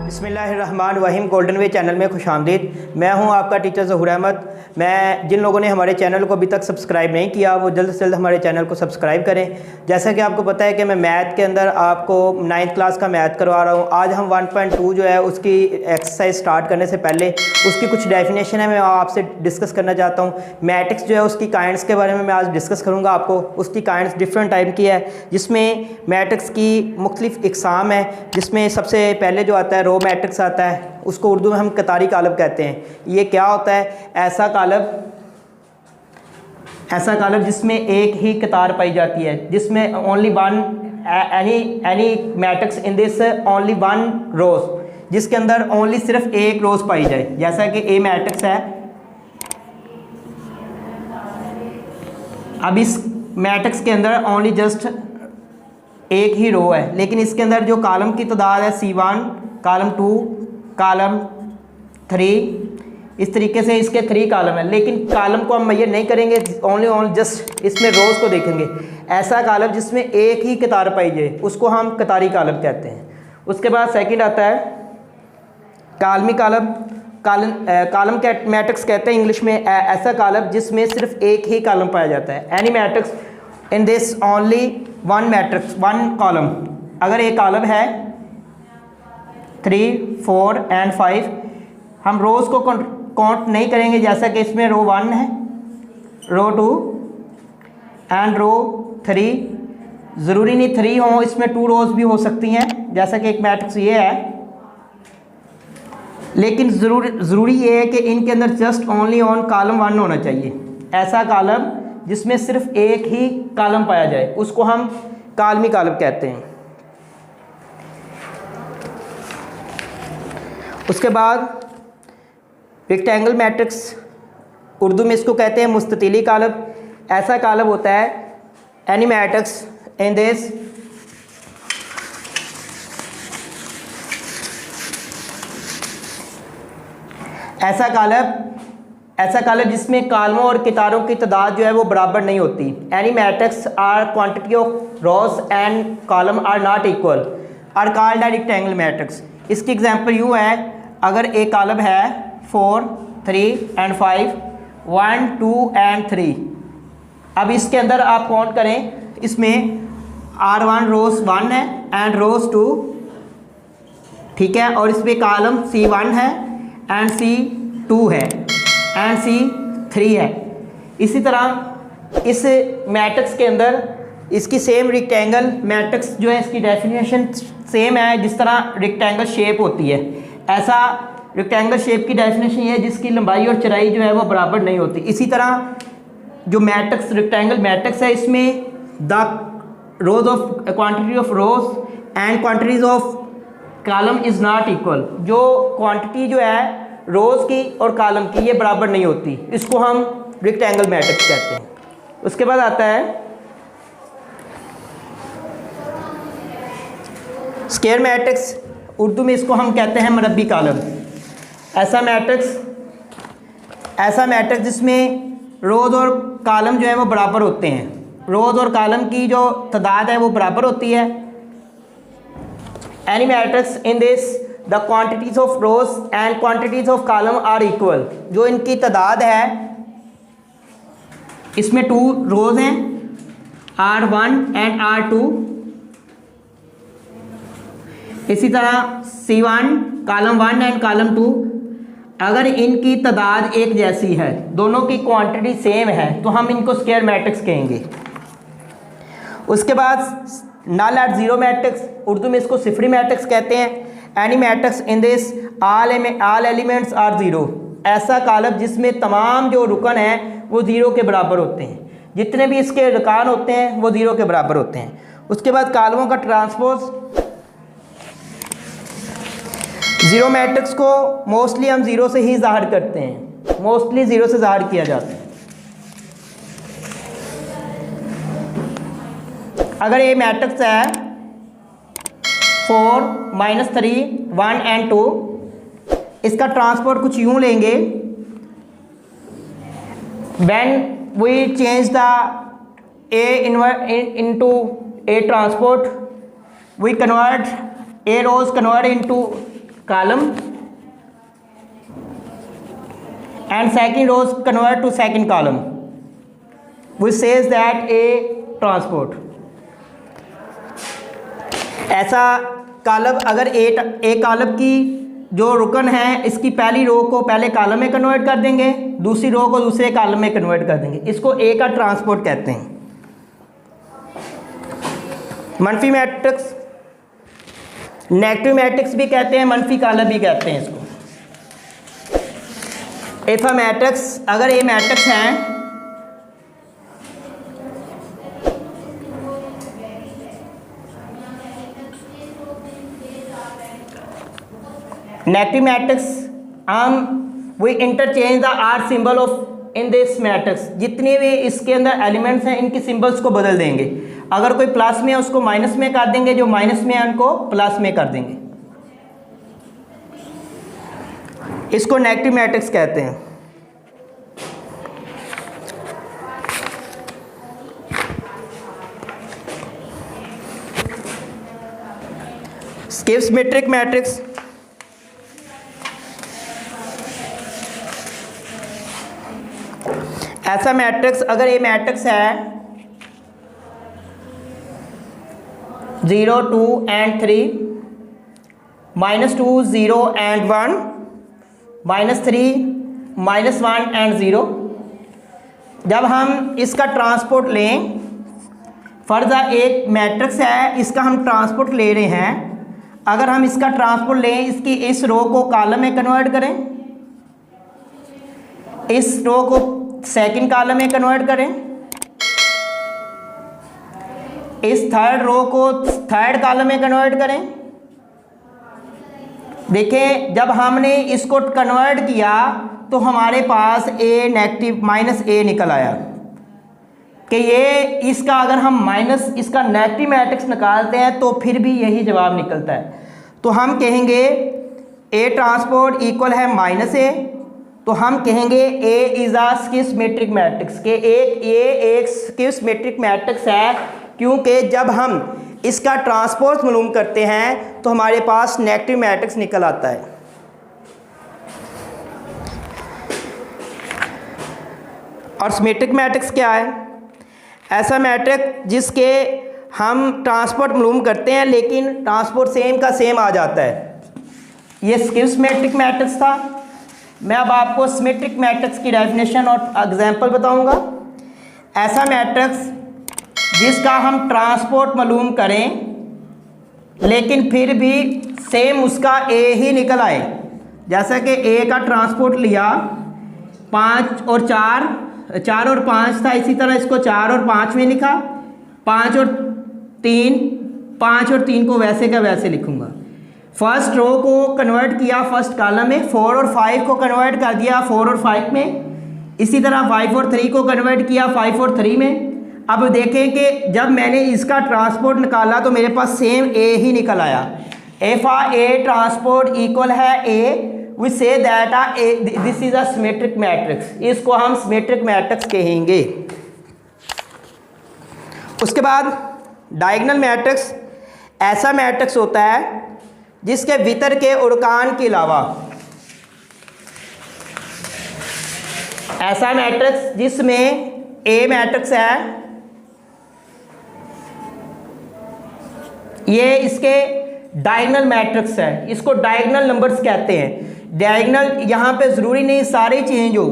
बिस्मिल्लाहिर्रहमानिर्रहीम। गोल्डन वे चैनल में खुशामदीद। मैं हूं आपका टीचर ज़हूर अहमद। मैं जिन लोगों ने हमारे चैनल को अभी तक सब्सक्राइब नहीं किया वो जल्द से जल्द हमारे चैनल को सब्सक्राइब करें। जैसा कि आपको पता है कि मैं मैथ के अंदर आपको 9th क्लास का मैथ करवा रहा हूं। आज हम 1.2 जो है उसकी एक्सरसाइज स्टार्ट करने से पहले उसकी कुछ डेफिनेशन है मैं आपसे डिस्कस करना चाहता हूँ। मैट्रिक्स जो है उसकी काइंड्स के बारे में मैं आज डिस्कस करूँगा। आपको उसकी काइंड्स डिफरेंट टाइप की है, जिसमें मैट्रिक्स की मुख्तलिफ इकसाम है। जिसमें सबसे पहले जो आता है रो मैट्रिक्स आता है, उसको उर्दू में हम कतारी कालब कहते हैं। ये क्या होता है? ऐसा कालब जिसमें एक ही कतार पाई जाती है, जिसमें only one any matrix in this only one rows, जिसके अंदर ओनली सिर्फ एक रोज पाई जाए। जैसा कि ए मैट्रिक्स है। अब इस मैट्रिक्स के अंदर ओनली जस्ट एक ही रो है, लेकिन इसके अंदर जो कॉलम की तादाद है C1, कॉलम 2, कॉलम 3, इस तरीके से इसके 3 कॉलम है। लेकिन कॉलम को हम मैयर नहीं करेंगे, ओनली जस्ट इसमें रोज़ को देखेंगे। ऐसा कॉलम जिसमें एक ही कतार पाई जाए उसको हम कतारी कॉलम कहते हैं। उसके बाद सेकंड आता है कालमी कॉलम। कॉलम मैट्रिक्स कहते हैं इंग्लिश में ऐसा कॉलम जिसमें सिर्फ एक ही कॉलम पाया जाता है। Any matrix in this only one matrix one column. अगर एक कॉलम है 3, 4 एंड 5, हम रोज़ को काउंट नहीं करेंगे। जैसा कि इसमें रो 1 है, रो 2 एंड रो 3। ज़रूरी नहीं 3 हो, इसमें 2 रोज़ भी हो सकती हैं, जैसा कि एक मैट्रिक्स ये है। लेकिन ज़रूरी ये है कि इनके अंदर जस्ट ओनली ऑन कॉलम 1 होना चाहिए। ऐसा कॉलम जिसमें सिर्फ एक ही कॉलम पाया जाए उसको हम कालमी कॉलम कहते हैं। उसके बाद रेक्टेंगल मैट्रिक्स, उर्दू में इसको कहते हैं मुस्ततीली कॉलम। ऐसा कॉलम होता है एनी मैट्रिक्स इन दिस ऐसा कॉलम जिसमें कॉलमों और कितारों की तादाद जो है वो बराबर नहीं होती। Any matrix are quantity of rows and column are not equal are called rectangle matrix. इसकी एग्जांपल यूँ है, अगर एक कॉलम है 4, 3 एंड 5, 1, 2 एंड 3। अब इसके अंदर आप काउंट करें, इसमें R1 रोज 1 है एंड रोज 2, ठीक है, और इसमें कॉलम C1 है एंड C2 है एंड C3 है। इसी तरह इस मैट्रिक्स के अंदर इसकी सेम रेक्टेंगल मैट्रिक्स जो है इसकी डेफिनेशन सेम है जिस तरह रेक्टेंगल शेप होती है। ऐसा रेक्टेंगल शेप की डेफिनेशन ये है जिसकी लंबाई और चौड़ाई जो है वो बराबर नहीं होती। इसी तरह जो मैट्रिक्स रेक्टेंगल मैट्रिक्स है, इसमें the rose of quantity of rows and quantities of column is not equal. जो क्वांटिटी जो है रोज़ की और कॉलम की ये बराबर नहीं होती, इसको हम रेक्टेंगल मैट्रिक्स कहते हैं। उसके बाद आता है स्क्वायर मैट्रिक्स, उर्दू में इसको हम कहते हैं मरबी कॉलम। ऐसा मैट्रिक्स जिसमें रोज़ और कॉलम जो है वो बराबर होते हैं। रोज़ और कॉलम की जो तादाद है वो बराबर होती है। Any matrix in this the quantities of rows and quantities of column are equal. जो इनकी तादाद है, इसमें 2 रोज हैं R1 एंड R2। इसी तरह C1 कॉलम 1 एंड कॉलम 2। अगर इनकी तादाद एक जैसी है, दोनों की क्वांटिटी सेम है, तो हम इनको स्क्वायर मैट्रिक्स कहेंगे। उसके बाद नल एट जीरो मैट्रिक्स, उर्दू में इसको सिफरी मैट्रिक्स कहते हैं। Any matrix in this all elements are zero. ऐसा कॉलम जिसमें तमाम जो रुकन हैं वो ज़ीरो के बराबर होते हैं। जितने भी इसके रुकान होते हैं वो ज़ीरो के बराबर होते हैं। उसके बाद कॉलमों का ट्रांसपोज, ज़ीरो मैट्रिक्स को मोस्टली हम ज़ीरो से ही ज़ाहिर करते हैं, मोस्टली ज़ीरो से ज़ाहिर किया जाता है। अगर ये मैट्रिक्स है 4, -3, 1 एंड 2, इसका ट्रांसपोर्ट कुछ यूँ लेंगे। When we change the A into A transport, we convert A rows convert into column and second rows convert to second column, which says that A transport. ऐसा कॉलम अगर ए column की जो रुकन है इसकी पहली रो को पहले कॉलम में कन्वर्ट कर देंगे, दूसरी रो को दूसरे कॉलम में कन्वर्ट कर देंगे, इसको ए का ट्रांसपोर्ट कहते हैं। मनफी मैट्रिक्स, नेगेटिव मैट्रिक्स भी कहते हैं, मनफी कॉलम भी कहते हैं इसको। इफ अ मैट्रिक्स, अगर ए मैट्रिक्स है negative matrix, we interchange the R symbol of in this matrix, जितने भी इसके अंदर एलिमेंट्स हैं इनकी सिंबल्स को बदल देंगे। अगर कोई प्लस में है उसको माइनस में कर देंगे, जो माइनस में है उनको प्लस में कर देंगे, इसको नेगेटिव मैट्रिक्स कहते हैं। स्किप सिमेट्रिक मैट्रिक्स, ऐसा मैट्रिक्स अगर ये मैट्रिक्स है 0 2 and 3, -2 0 and 1, -3 -1 and 0, जब हम इसका ट्रांसपोर्ट लें, फर्ज एक मैट्रिक्स है इसका हम ट्रांसपोर्ट ले रहे हैं, अगर हम इसका ट्रांसपोर्ट लें, इसकी इस रो को कॉलम में कन्वर्ट करें, इस रो को सेकंड कॉलम में कन्वर्ट करें, इस थर्ड रो को थर्ड कॉलम में कन्वर्ट करें। देखें जब हमने इसको कन्वर्ट किया तो हमारे पास ए नेगेटिव -a निकल आया कि ये इसका अगर हम माइनस इसका नेगेटिव मैट्रिक्स निकालते हैं तो फिर भी यही जवाब निकलता है। तो हम कहेंगे ए ट्रांसपोर्ट इक्वल है -a, तो हम कहेंगे A is a skip symmetric matrix के एक स्किप सिमेट्रिक मैट्रिक्स है, क्योंकि जब हम इसका ट्रांसपोज मालूम करते हैं तो हमारे पास नेगेटिव मैट्रिक्स निकल आता है। और सिमेट्रिक मैट्रिक्स क्या है? ऐसा मैट्रिक्स जिसके हम ट्रांसपोर्ट मालूम करते हैं लेकिन ट्रांसपोर्ट सेम का सेम आ जाता है, ये स्किप सिमेट्रिक मैट्रिक्स था। मैं अब आपको सिमेट्रिक मैट्रिक्स की डेफिनेशन और एग्जांपल बताऊंगा। ऐसा मैट्रिक्स जिसका हम ट्रांसपोर्ट मालूम करें लेकिन फिर भी सेम उसका ए ही निकल आए, जैसा कि ए का ट्रांसपोर्ट लिया 5 और 4 और 5 था, इसी तरह इसको 4 और 5 में लिखा, 5 और 3 को वैसे का वैसे लिखूंगा। फर्स्ट रो को कन्वर्ट किया फर्स्ट कॉलम में, 4 और 5 को कन्वर्ट कर दिया 4 और 5 में, इसी तरह 5 और 3 को कन्वर्ट किया 5 और 3 में। अब देखें कि जब मैंने इसका ट्रांसपोर्ट निकाला तो मेरे पास सेम ए ही निकल आया। एफ ए ट्रांसपोर्ट इक्वल है A, we say that this is a symmetric matrix, इसको हम सिमेट्रिक मैट्रिक्स कहेंगे। उसके बाद डायगोनल मैट्रिक्स, ऐसा मैट्रिक्स होता है जिसके भीतर के उर्कान के अलावा, ऐसा मैट्रिक्स जिसमें ए मैट्रिक्स है, ये इसके डायगोनल मैट्रिक्स है, इसको डायगोनल नंबर्स कहते हैं। डायगोनल यहाँ पे ज़रूरी नहीं सारे चेंज हो,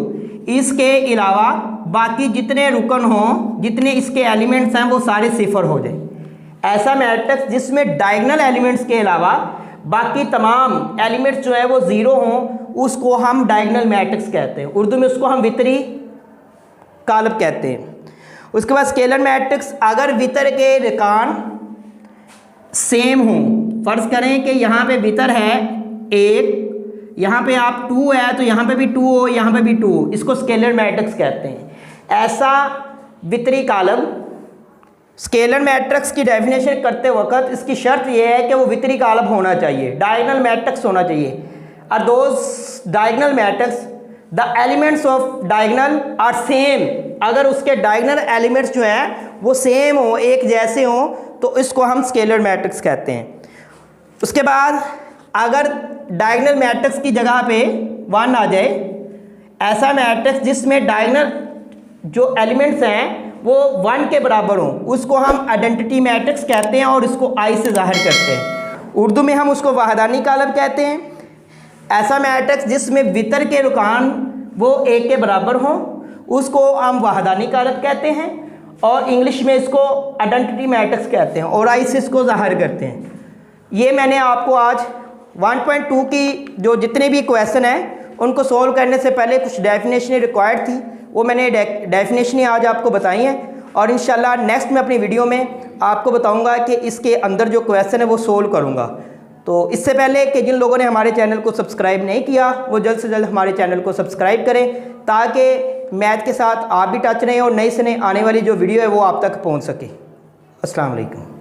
इसके अलावा बाकी जितने रुकन हों, जितने इसके एलिमेंट्स हैं वो सारे सिफर हो जाए। ऐसा मैट्रिक्स जिसमें डायगोनल एलिमेंट्स के अलावा बाकी तमाम एलिमेंट्स जो है वो ज़ीरो हों, उसको हम डायगोनल मैट्रिक्स कहते हैं। उर्दू में उसको हम वितरी कॉलम कहते हैं। उसके बाद स्केलर मैट्रिक्स, अगर वितर के रुकान सेम हो, फर्ज करें कि यहाँ पे वितर है 1, यहाँ पे आप 2 है तो यहाँ पे भी 2 हो, यहाँ पे भी 2 हो, इसको स्केलर मैट्रिक्स कहते हैं। ऐसा वितरी कॉलम स्केलर मैट्रिक्स की डेफिनेशन करते वक्त इसकी शर्त यह है कि वो वितरी कॉलम होना चाहिए, डायगोनल मैट्रिक्स होना चाहिए। और those diagonal matrix the elements of diagonal are same, अगर उसके डायगोनल एलिमेंट्स जो हैं वो सेम हो, एक जैसे हों, तो इसको हम स्केलर मैट्रिक्स कहते हैं। उसके बाद अगर डायगोनल मैट्रिक्स की जगह पे 1 आ जाए, ऐसा मैट्रिक्स जिसमें डायगोनल जो एलिमेंट्स हैं वो 1 के बराबर हों, उसको हम आइडेंटिटी मैट्रिक्स कहते हैं और इसको आई से ज़ाहिर करते हैं। उर्दू में हम उसको वहदानी कालब कहते हैं। ऐसा मैट्रिक्स जिसमें वितर के रुकान वो 1 के बराबर हों, उसको हम वहदानी कालब कहते हैं और इंग्लिश में इसको आइडेंटिटी मैट्रिक्स कहते हैं और आई से इसको ज़ाहिर करते हैं। ये मैंने आपको आज 1.2 की जो जितने भी क्वेश्चन हैं उनको सोल्व करने से पहले कुछ डेफिनेशन रिक्वायर्ड थी, वो मैंने डेफिनेशन आज आपको बताई हैं और इंशाल्लाह नेक्स्ट में अपनी वीडियो में आपको बताऊंगा कि इसके अंदर जो क्वेश्चन है वो सोल्व करूंगा। तो इससे पहले कि जिन लोगों ने हमारे चैनल को सब्सक्राइब नहीं किया वो जल्द से जल्द हमारे चैनल को सब्सक्राइब करें ताकि मैथ के साथ आप भी टच रहें और नई से नई आने वाली जो वीडियो है वो आप तक पहुँच सके। अस्सलाम वालेकुम।